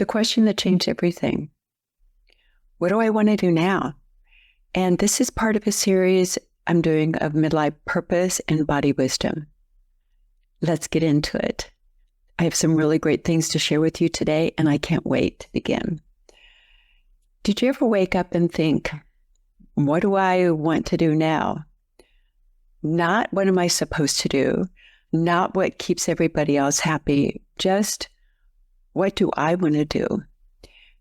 the question that changed everything. What do I want to do now? And this is part of a series I'm doing of Midlife Purpose and Body Wisdom. Let's get into it. I have some really great things to share with you today, and I can't wait to begin. Did you ever wake up and think, what do I want to do now? Not what am I supposed to do? Not what keeps everybody else happy. Just what do I want to do?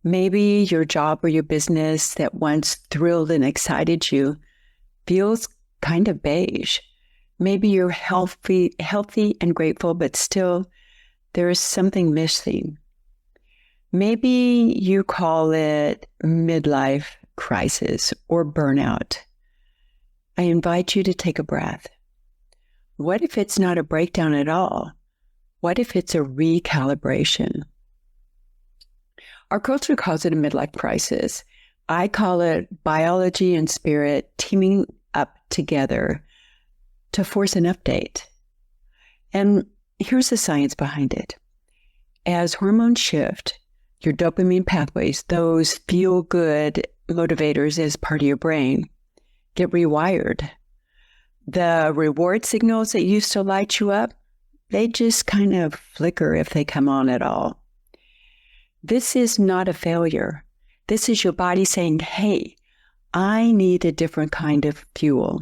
Maybe your job or your business that once thrilled and excited you feels kind of beige. Maybe you're healthy and grateful, but still there is something missing. Maybe you call it midlife crisis or burnout. I invite you to take a breath. What if it's not a breakdown at all? What if it's a recalibration? Our culture calls it a midlife crisis. I call it biology and spirit teaming up together to force an update. And here's the science behind it. As hormones shift, your dopamine pathways, those feel-good motivators as part of your brain, get rewired. The reward signals that used to light you up, they just kind of flicker if they come on at all. This is not a failure. This is your body saying, hey, I need a different kind of fuel.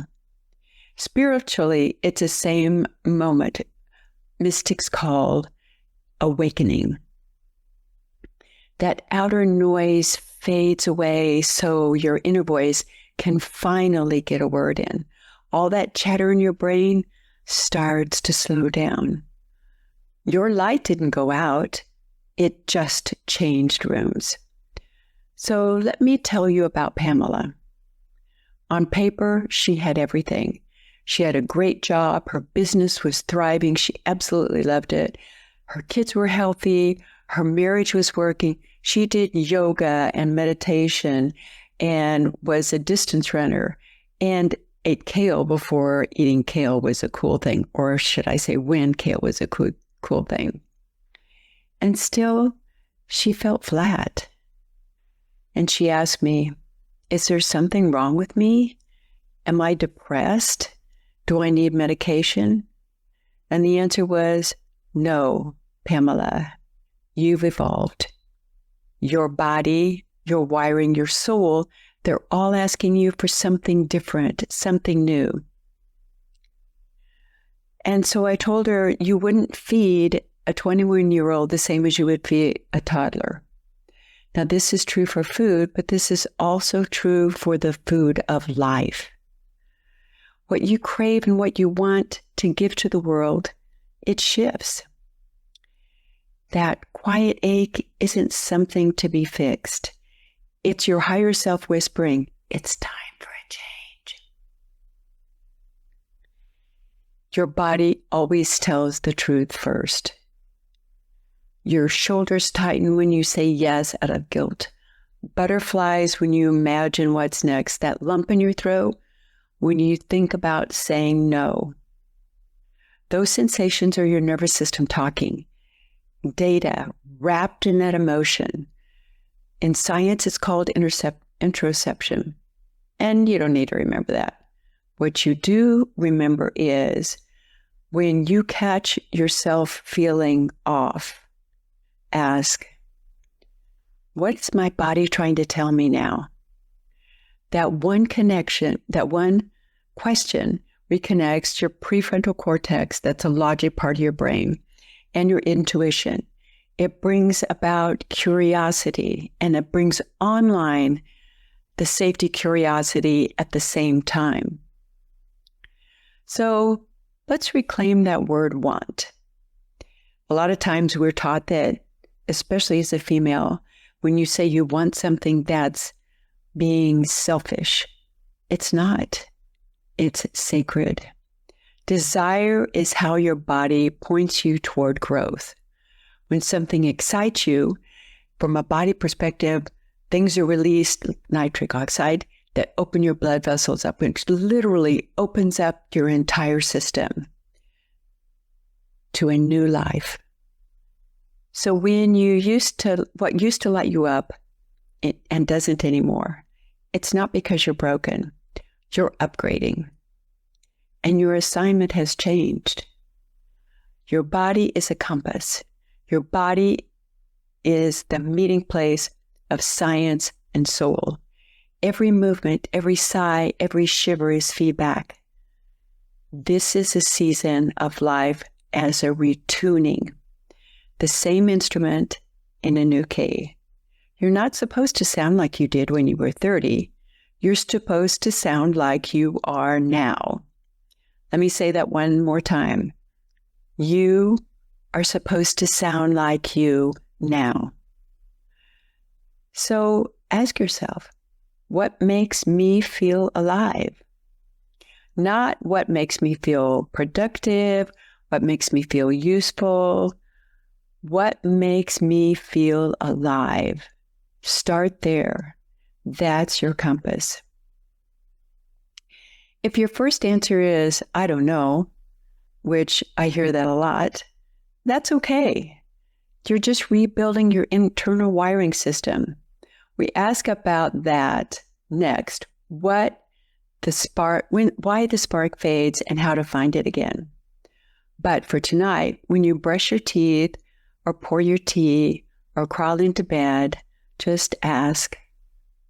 Spiritually, it's the same moment. Mystics call awakening. That outer noise fades away so your inner voice can finally get a word in. All that chatter in your brain starts to slow down. Your light didn't go out. It just changed rooms. So let me tell you about Pamela. On paper, she had everything. She had a great job. Her business was thriving. She absolutely loved it. Her kids were healthy. Her marriage was working. She did yoga and meditation and was a distance runner and ate kale before eating kale was a cool thing. Or should I say when kale was a cool thing. And still, she felt flat. And she asked me, is there something wrong with me? Am I depressed? Do I need medication? And the answer was, no, Pamela, you've evolved. Your body, your wiring, your soul, they're all asking you for something different, something new. And so I told her, you wouldn't feed a 21-year-old the same as you would feed a toddler. Now, this is true for food, but this is also true for the food of life. What you crave and what you want to give to the world, it shifts. That quiet ache isn't something to be fixed. It's your higher self whispering, it's time for a change. Your body always tells the truth first. Your shoulders tighten when you say yes out of guilt. Butterflies when you imagine what's next. That lump in your throat when you think about saying no. Those sensations are your nervous system talking. Data wrapped in that emotion. In science, it's called interoception. And you don't need to remember that. What you do remember is when you catch yourself feeling off, ask, what's my body trying to tell me now? That one connection, that one question reconnects your prefrontal cortex, that's a logic part of your brain, and your intuition. It brings about curiosity, and it brings online the safety curiosity at the same time. So let's reclaim that word want. A lot of times we're taught that, especially as a female, when you say you want something, that's being selfish. It's not. It's sacred. Desire is how your body points you toward growth. When something excites you, from a body perspective, things are released, nitric oxide, that open your blood vessels up, which literally opens up your entire system to a new life. So when what used to light you up and doesn't anymore, it's not because you're broken. You're upgrading. And your assignment has changed. Your body is a compass. Your body is the meeting place of science and soul. Every movement, every sigh, every shiver is feedback. This is a season of life as a retuning. The same instrument in a new key. You're not supposed to sound like you did when you were 30. You're supposed to sound like you are now. Let me say that one more time. You are supposed to sound like you now. So ask yourself, what makes me feel alive? Not what makes me feel productive, what makes me feel useful. What makes me feel alive? Start there. That's your compass. If your first answer is, I don't know, which I hear that a lot, that's okay. You're just rebuilding your internal wiring system. We ask about that next. Why the spark fades and how to find it again. But for tonight, when you brush your teeth or pour your tea or crawl into bed, just ask,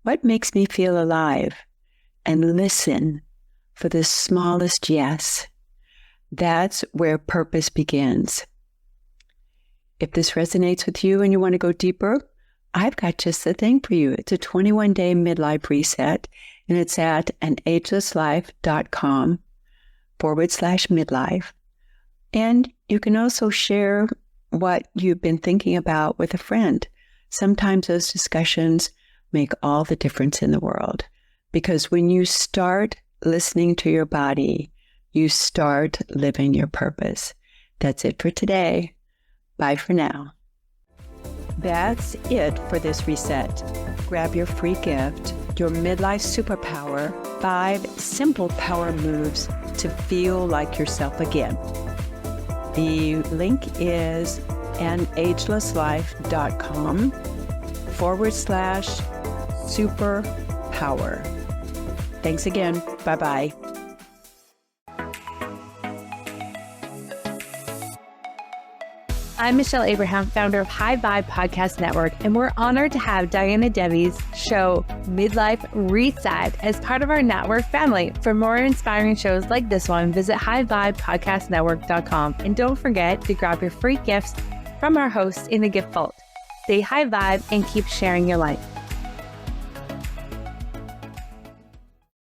what makes me feel alive? And listen for the smallest yes. That's where purpose begins. If this resonates with you and you want to go deeper, I've got just the thing for you. It's a 21-day midlife reset, and it's at anagelesslifecom/midlife. And you can also share what you've been thinking about with a friend. Sometimes those discussions make all the difference in the world, because when you start listening to your body, you start living your purpose. That's it for today. Bye for now. That's it for this reset. Grab your free gift, your midlife superpower, 5 simple power moves to feel like yourself again. The link is anagelesslifecom/superpower. Thanks again. Bye-bye. I'm Michelle Abraham, founder of High Vibe Podcast Network, and we're honored to have Diana Debbie's show, Midlife Reset, as part of our network family. For more inspiring shows like this one, visit highvibepodcastnetwork.com. And don't forget to grab your free gifts from our hosts in the gift vault. Stay high vibe and keep sharing your life.